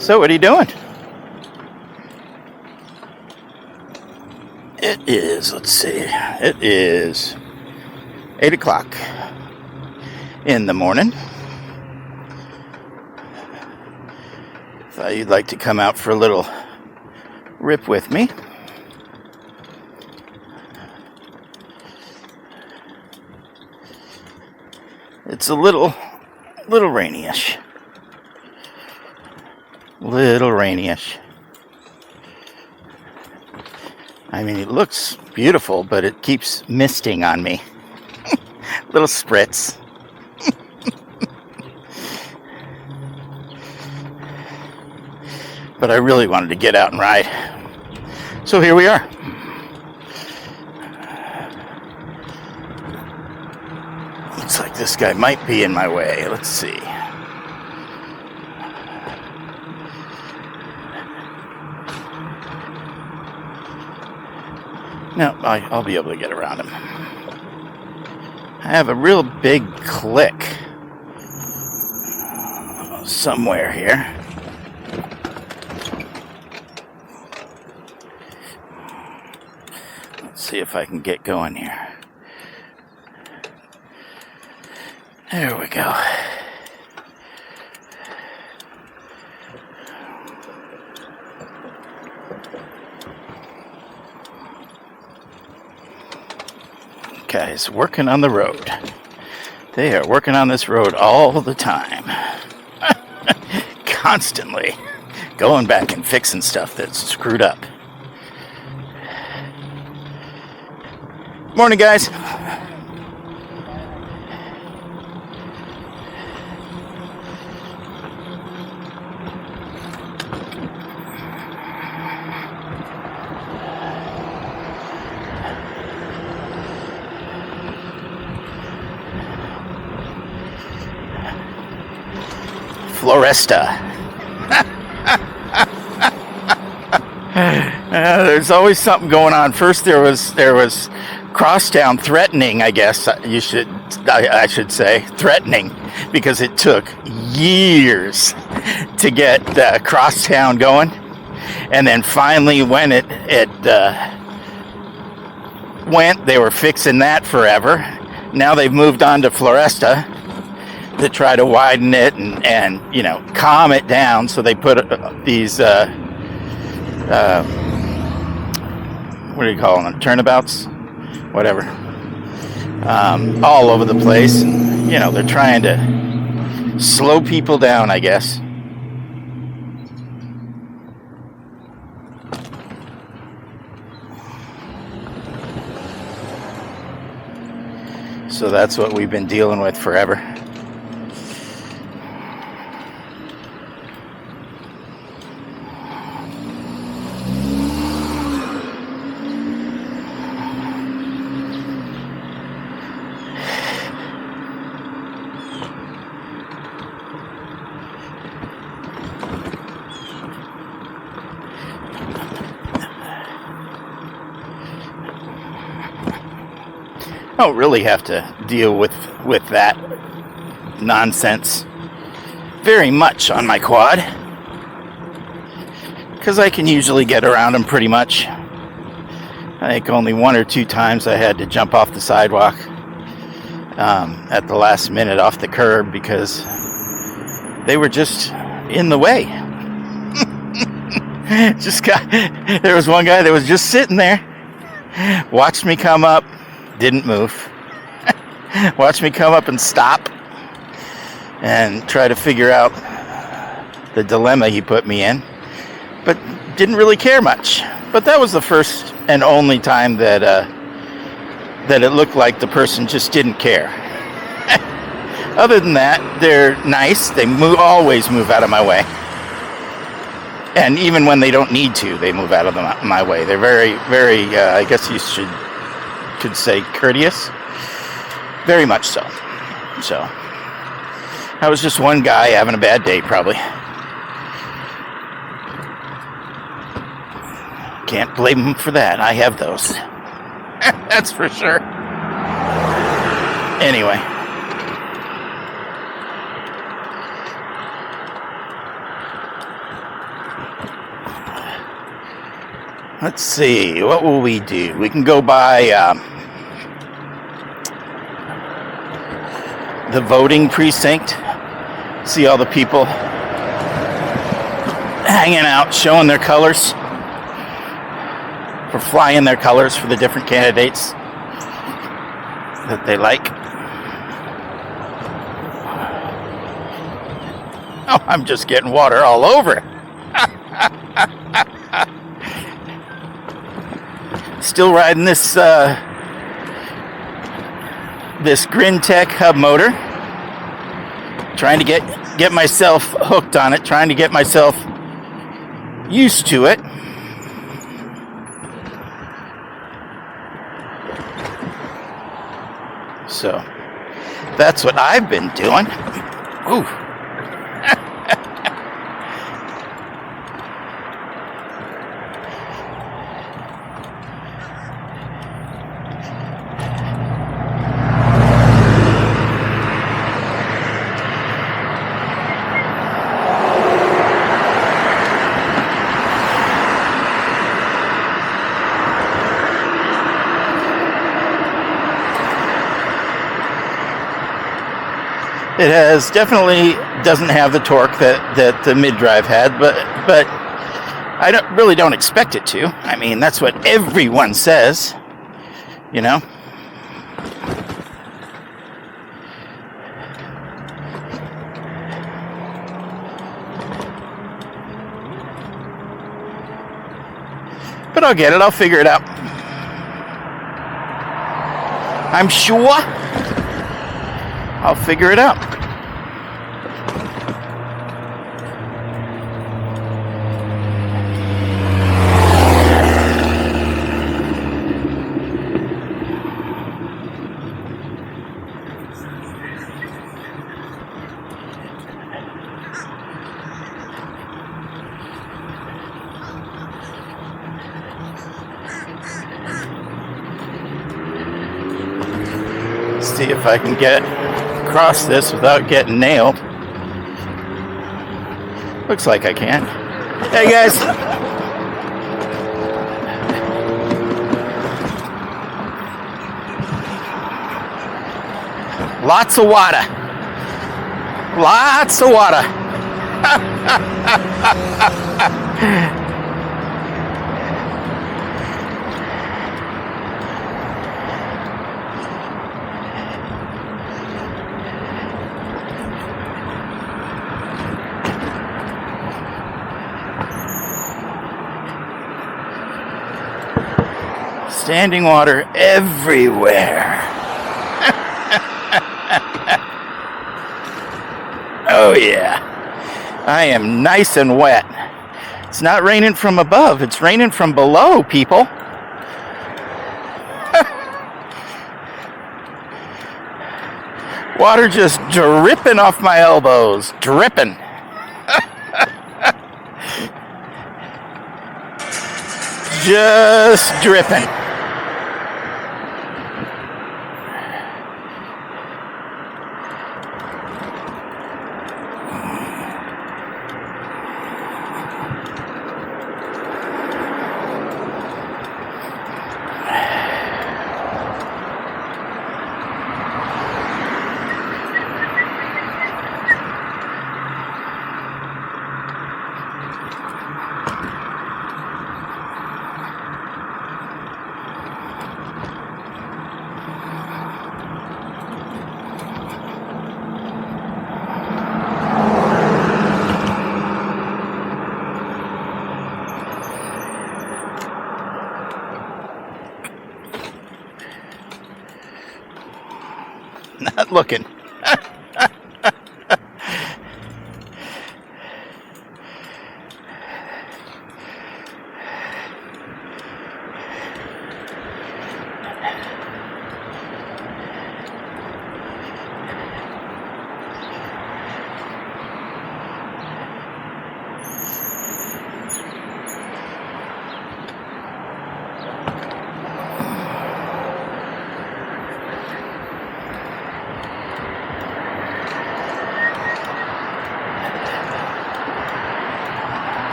So what are you doing? It is, let's see, it is 8 o'clock in the morning. Thought you'd like to come out for a little rip with me. It's a little rainy-ish. Little rainy-ish. I mean, it looks beautiful, but it keeps misting on me. Little spritz. But I really wanted to get out and ride. So here we are. Looks like this guy might be in my way. Let's see. No, I'll be able to get around him. I have a real big click somewhere here. Let's see if I can get going here. There we go. Guys working on the road. They are working on this road all the time. Constantly going back and fixing stuff that's screwed up. Morning, guys. Floresta. There's always something going on. First there was crosstown threatening, I guess I should say threatening, because it took years to get crosstown going, and then finally when it went, they were fixing that forever. Now they've moved on to Floresta to try to widen it and calm it down. So they put these what do you call them, turnabouts, whatever, all over the place. They're trying to slow people down, I guess. So that's what we've been dealing with forever. I don't really have to deal with that nonsense very much on my quad, because I can usually get around them pretty much. I think only one or two times I had to jump off the sidewalk at the last minute off the curb because they were just in the way. There was one guy that was just sitting there, watched me come up, didn't move, watched me come up and stop and try to figure out the dilemma he put me in, but didn't really care much. But that was the first and only time that it looked like the person just didn't care. Other than that, they're nice. They always move out of my way. And even when they don't need to, they move out of my way. They're very, very, I guess you could say courteous. Very much so. So, I was just one guy having a bad day, probably. Can't blame him for that. I have those. That's for sure. Anyway. Let's see, what will we do? We can go by the voting precinct, see all the people hanging out, showing their colors, for flying their colors for the different candidates that they like. Oh, I'm just getting water all over. Still riding this this Grintech hub motor. Trying to get myself hooked on it. Trying to get myself used to it. So that's what I've been doing. Ooh. It has definitely doesn't have the torque that the mid-drive had, but I really don't expect it to. I mean, that's what everyone says, you know. But I'll get it. I'll figure it out. I'm sure I'll figure it out. See if I can get across this without getting nailed. Looks like I can. Hey guys. Lots of water. Lots of water. Standing water everywhere. Oh yeah. I am nice and wet. It's not raining from above, it's raining from below, people. Water just dripping off my elbows. Dripping. Just dripping. Not looking.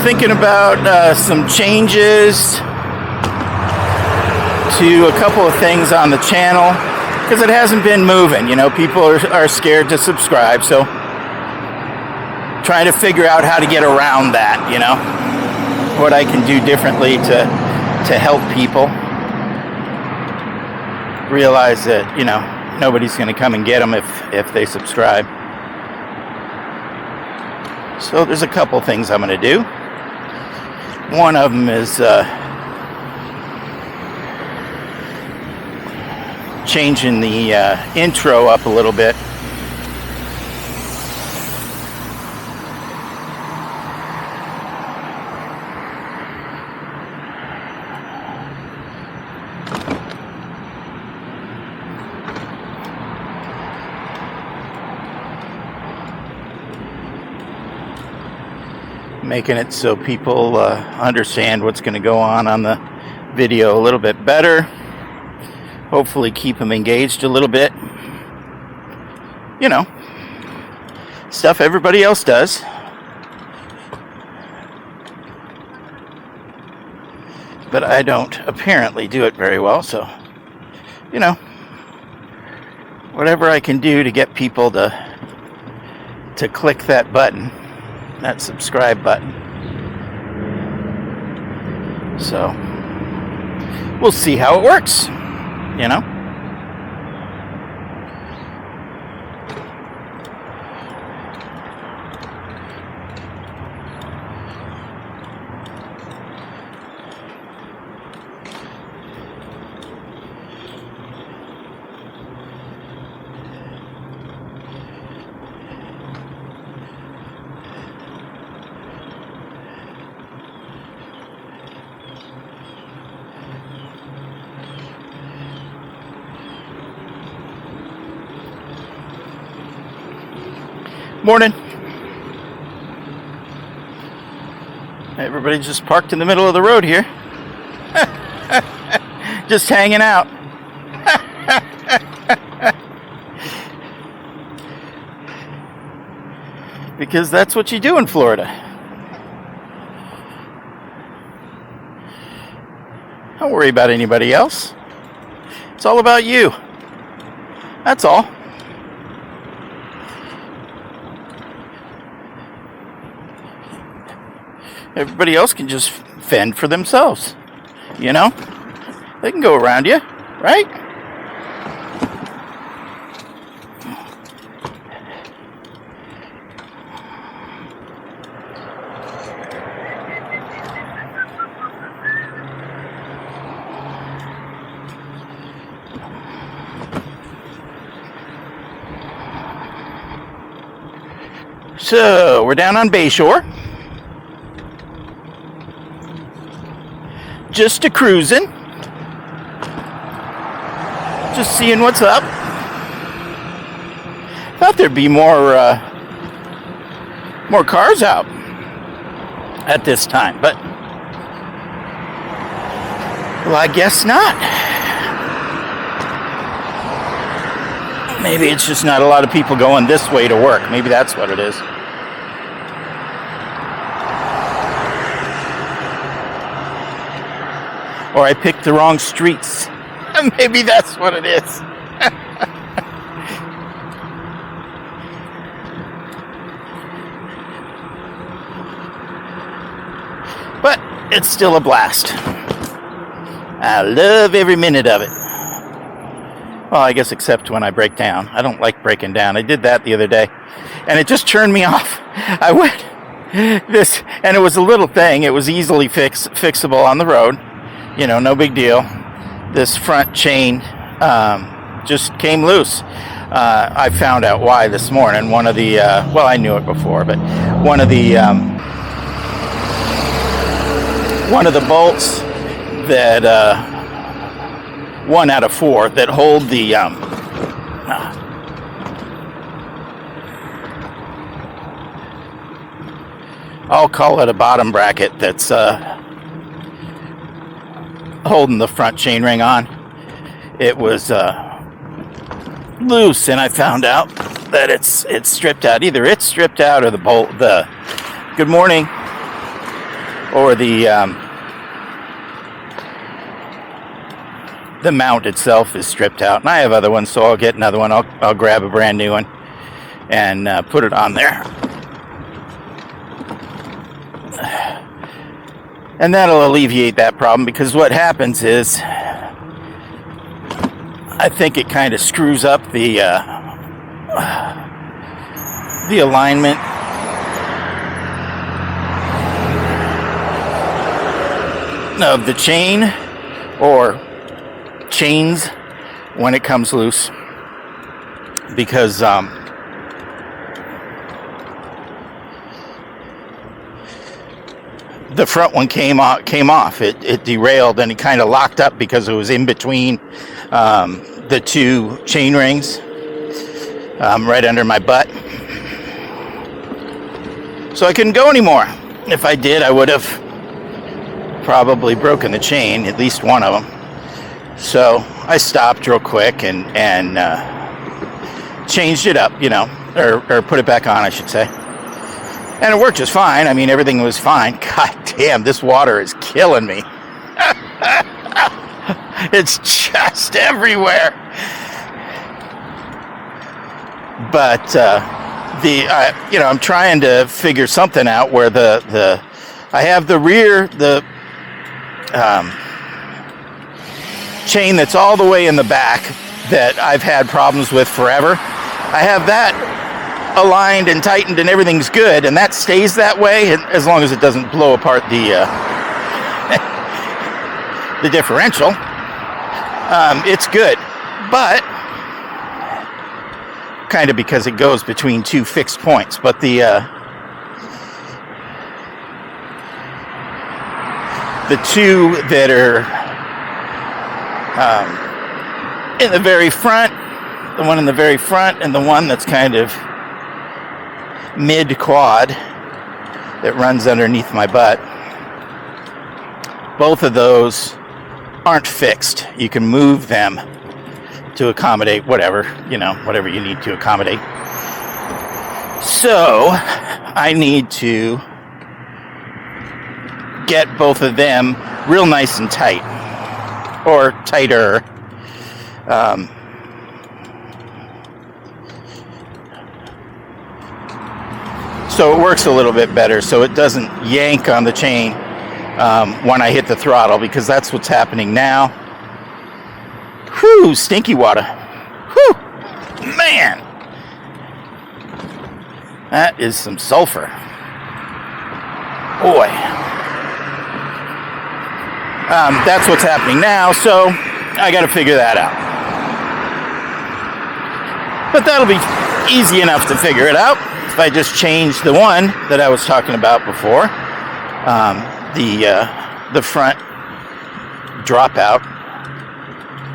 thinking about some changes to a couple of things on the channel because it hasn't been moving. You know, people are scared to subscribe, so trying to figure out how to get around that, you know, what I can do differently to help people realize that, you know, nobody's going to come and get them if they subscribe. So there's a couple things I'm going to do. One of them is changing the intro up a little bit. Making it so people understand what's going to go on the video a little bit better. Hopefully keep them engaged a little bit. You know, stuff everybody else does. But I don't apparently do it very well, so, you know, whatever I can do to get people to click that button, that subscribe button. So we'll see how it works, you know. Morning. Everybody just parked in the middle of the road here. Just hanging out. Because that's what you do in Florida. Don't worry about anybody else. It's all about you. That's all. Everybody else can just fend for themselves, you know? They can go around you, right? So, we're down on Bayshore. Just a cruising, just seeing what's up. Thought there'd be more cars out at this time, but well, I guess not. Maybe it's just not a lot of people going this way to work. Maybe that's what it is. Or I picked the wrong streets. Maybe that's what it is. But it's still a blast. I love every minute of it. Well, I guess except when I break down. I don't like breaking down. I did that the other day, and it just turned me off. I went this, and it was a little thing. It was easily fixable on the road. You know, no big deal. This front chain just came loose. I found out why this morning. One of the, well, I knew it before, but one of the bolts that, 1 out of 4 that hold the, I'll call it a bottom bracket that's, holding the front chainring on. It was loose, and I found out that it's stripped out. Either it's stripped out or the bolt. Good morning. or the mount itself is stripped out. And I have other ones, so I'll get another one. I'll grab a brand new one and put it on there. And that'll alleviate that problem, because what happens is I think it kind of screws up the alignment of the chain or chains when it comes loose, because the front one came off. It derailed, and it kind of locked up because it was in between the two chain rings, right under my butt. So I couldn't go anymore. If I did, I would have probably broken the chain, at least one of them. So I stopped real quick and changed it up, or put it back on, I should say. And it worked just fine. I mean, everything was fine. God damn, this water is killing me. It's just everywhere. But I'm trying to figure something out where I have the rear chain that's all the way in the back that I've had problems with forever. I have that aligned and tightened and everything's good, and that stays that way as long as it doesn't blow apart the the differential. It's good, but kind of because it goes between two fixed points. But the two that are in the very front, the one in the very front and the one that's kind of mid-quad that runs underneath my butt, both of those aren't fixed. You can move them to accommodate whatever you need to accommodate. So I need to get both of them real nice and tight, or tighter. So it works a little bit better, so it doesn't yank on the chain when I hit the throttle, because that's what's happening now. Whew, stinky water. Whew, man. That is some sulfur. Boy. That's what's happening now, so I got to figure that out. But that'll be easy enough to figure it out if I just change the one that I was talking about before, the front dropout.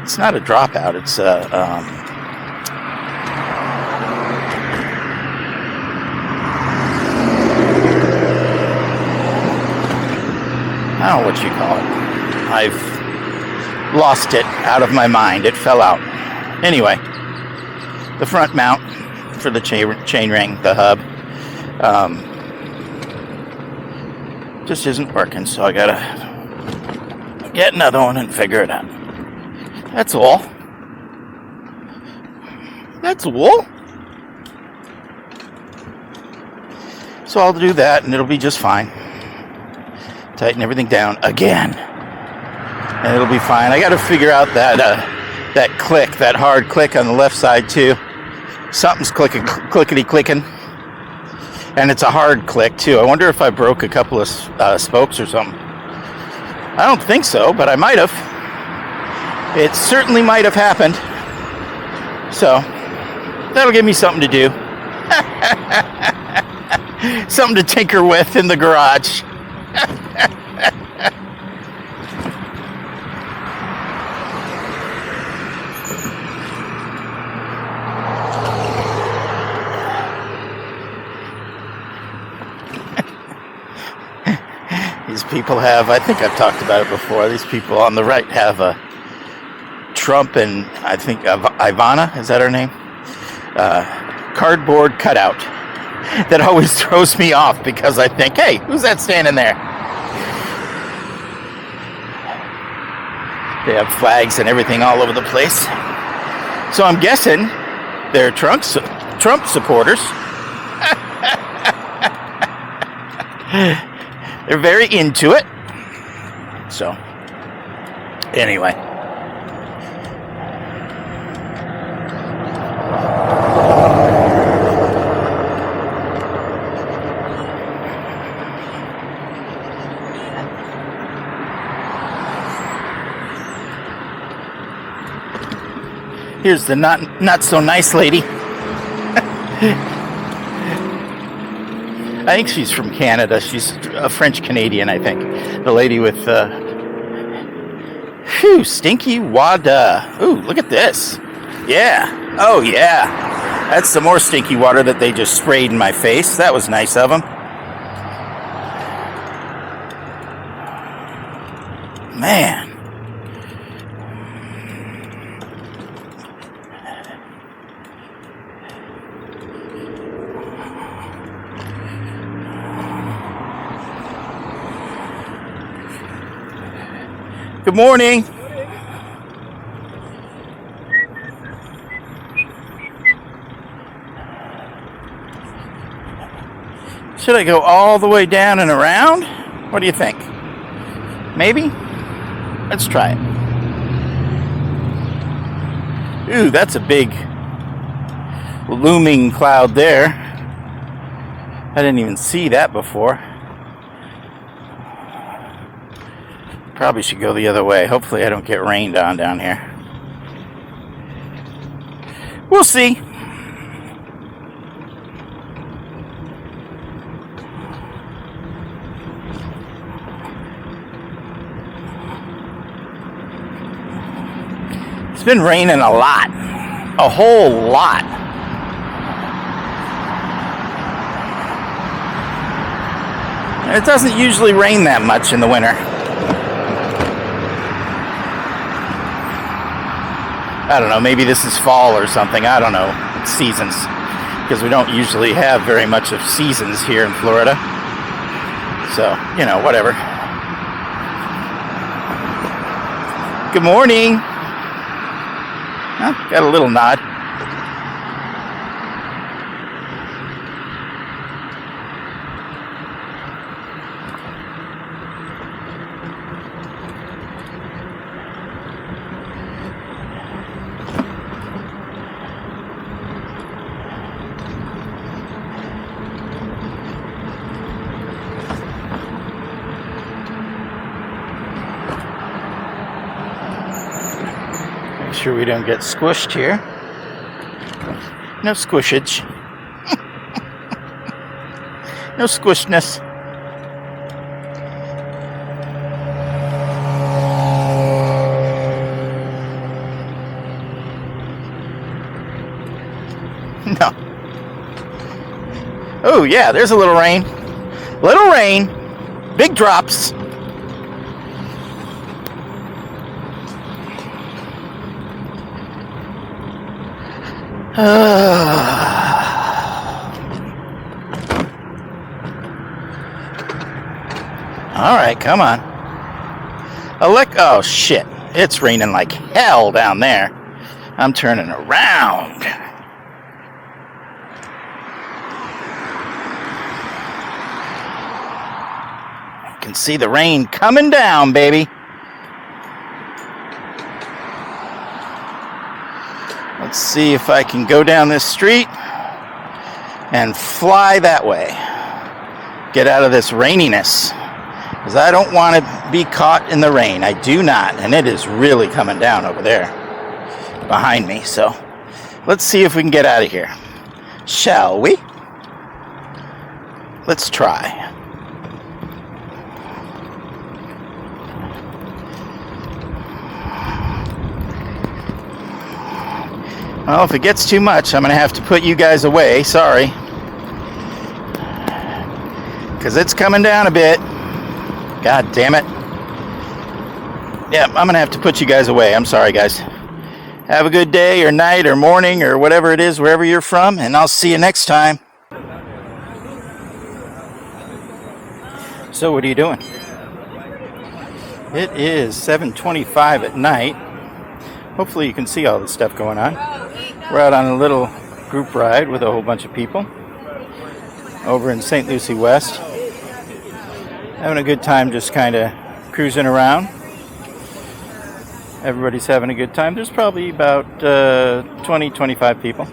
It's not a dropout. It's I don't know what you call it. I've lost it out of my mind. It fell out. Anyway, the front mount for the chain ring, the hub, just isn't working, so I gotta get another one and figure it out. That's all. That's all. So I'll do that and it'll be just fine. Tighten everything down again, and it'll be fine. I got to figure out that click, that hard click on the left side too. Something's clickety clicking, and it's a hard click too. I wonder if I broke a couple of spokes or something. I don't think so, but I might have. It certainly might have happened. So that'll give me something to do. Something to tinker with in the garage. These people have, I think I've talked about it before, these people on the right have a Trump and I think Ivana, is that her name? Cardboard cutout that always throws me off, because I think, hey, who's that standing there? They have flags and everything all over the place. So I'm guessing they're Trump supporters. They're very into it. So, anyway. Here's the not so nice lady. I think she's from Canada. She's a French Canadian, I think. The lady with stinky water. Ooh, look at this. Yeah. Oh yeah. That's some more stinky water that they just sprayed in my face. That was nice of them. Man. Good morning. Should I go all the way down and around? What do you think? Maybe? Let's try it. Ooh, that's a big looming cloud there. I didn't even see that before. Probably should go the other way. Hopefully I don't get rained on down here. We'll see. It's been raining a lot. A whole lot. It doesn't usually rain that much in the winter. I don't know, maybe this is fall or something. I don't know. It's seasons. Because we don't usually have very much of seasons here in Florida. So, you know, whatever. Good morning. Oh, got a little nod. Sure we don't get squished here. No squishage. No squishness. No. Oh yeah, there's a little rain. Little rain. Big drops. All right, come on. Oh shit, it's raining like hell down there. I'm turning around. I can see the rain coming down, baby. Let's see if I can go down this street and fly that way. Get out of this raininess. Because I don't want to be caught in the rain. I do not. And it is really coming down over there behind me. So let's see if we can get out of here. Shall we? Let's try. Well, if it gets too much, I'm going to have to put you guys away. Sorry. Because it's coming down a bit. God damn it. Yeah, I'm going to have to put you guys away. I'm sorry, guys. Have a good day or night or morning or whatever it is, wherever you're from, and I'll see you next time. So, what are you doing? It is 7:25 at night. Hopefully you can see all the stuff going on. We're out on a little group ride with a whole bunch of people over in St. Lucie West. Having a good time, just kind of cruising around. Everybody's having a good time. There's probably about 20-25 people.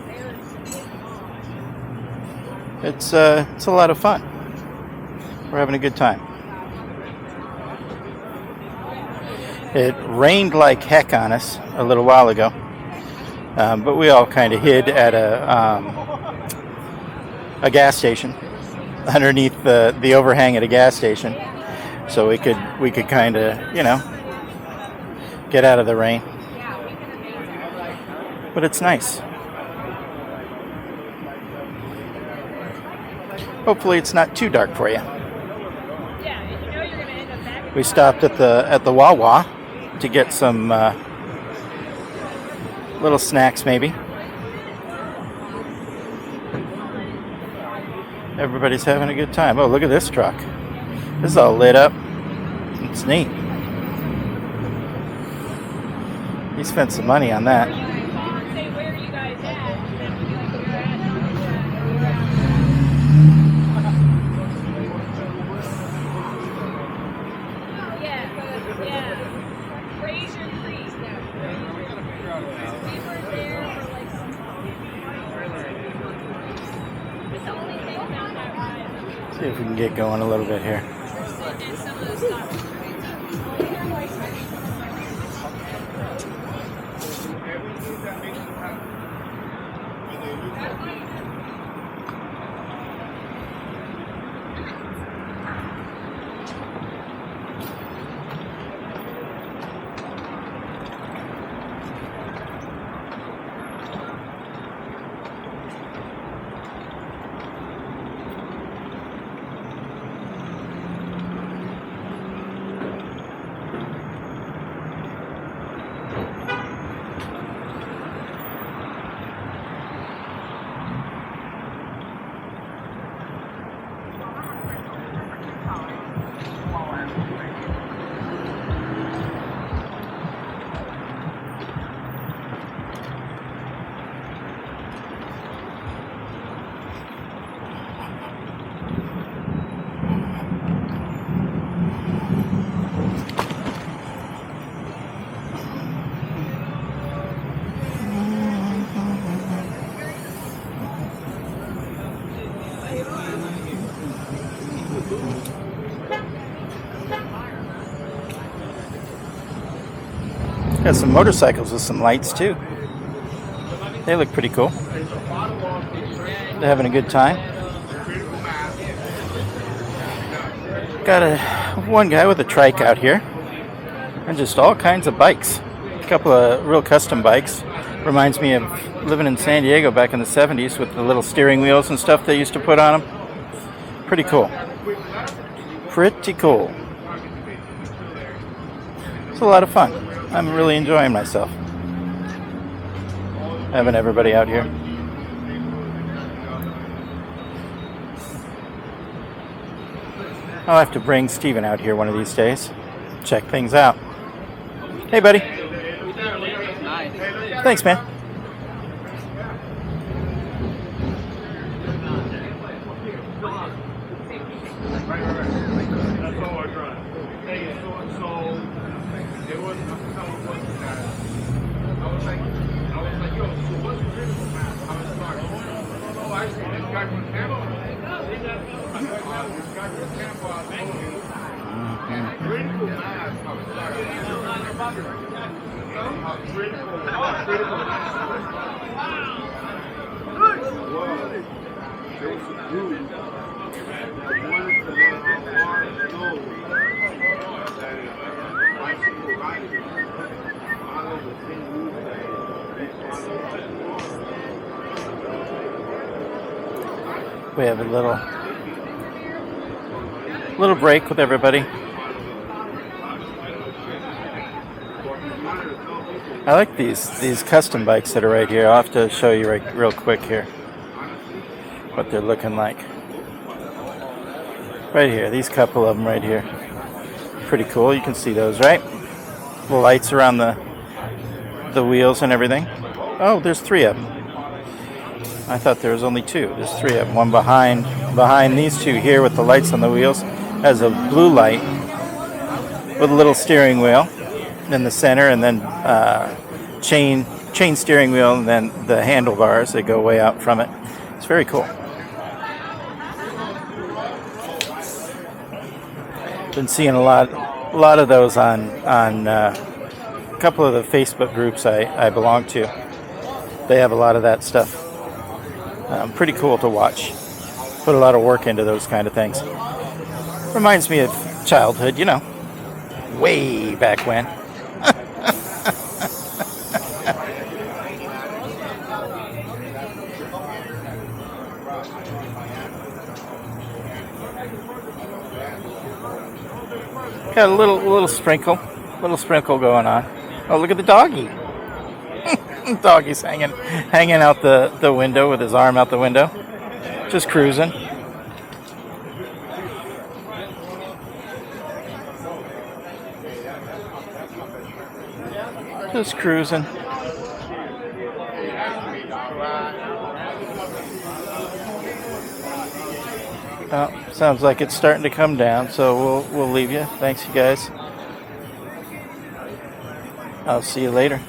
It's a lot of fun. We're having a good time. It rained like heck on us a little while ago, but we all kind of hid at a gas station underneath the overhang at a gas station, so we could kind of, you know, get out of the rain. But it's nice. Hopefully it's not too dark for you. We stopped at the Wawa to get some little snacks maybe. Everybody's having a good time. Oh, look at this truck. This is all lit up. It's neat. He spent some money on that. See if we can get going a little bit here. Got some motorcycles with some lights too. They look pretty cool. They're having a good time. Got one guy with a trike out here, and just all kinds of bikes. A couple of real custom bikes. Reminds me of living in San Diego back in the 70s with the little steering wheels and stuff they used to put on them. Pretty cool. Pretty cool. It's a lot of fun. I'm really enjoying myself. Having everybody out here. I'll have to bring Steven out here one of these days. Check things out. Hey, buddy. Thanks, man. We have a little break with everybody. I like these custom bikes that are right here. I'll have to show you real quick here what they're looking like. Right here, these couple of them right here. pretty cool. You can see those, right? The lights around the wheels and everything. Oh, there's 3 of them. I thought there was only 2. There's 3 of them. One behind these 2 here with the lights on the wheels has a blue light with a little steering wheel in the center, and then chain steering wheel, and then the handlebars that go way out from it. It's very cool. Been seeing a lot of those on a couple of the Facebook groups I belong to. They have a lot of that stuff. Pretty cool to watch. Put a lot of work into those kind of things. Reminds me of childhood, you know, way back when. Got a little sprinkle going on. Oh, look at the doggy. Doggy's hanging out the window with his arm out the window, just cruising. Just cruising. Oh, sounds like it's starting to come down, so we'll leave you. Thanks, you guys. I'll see you later.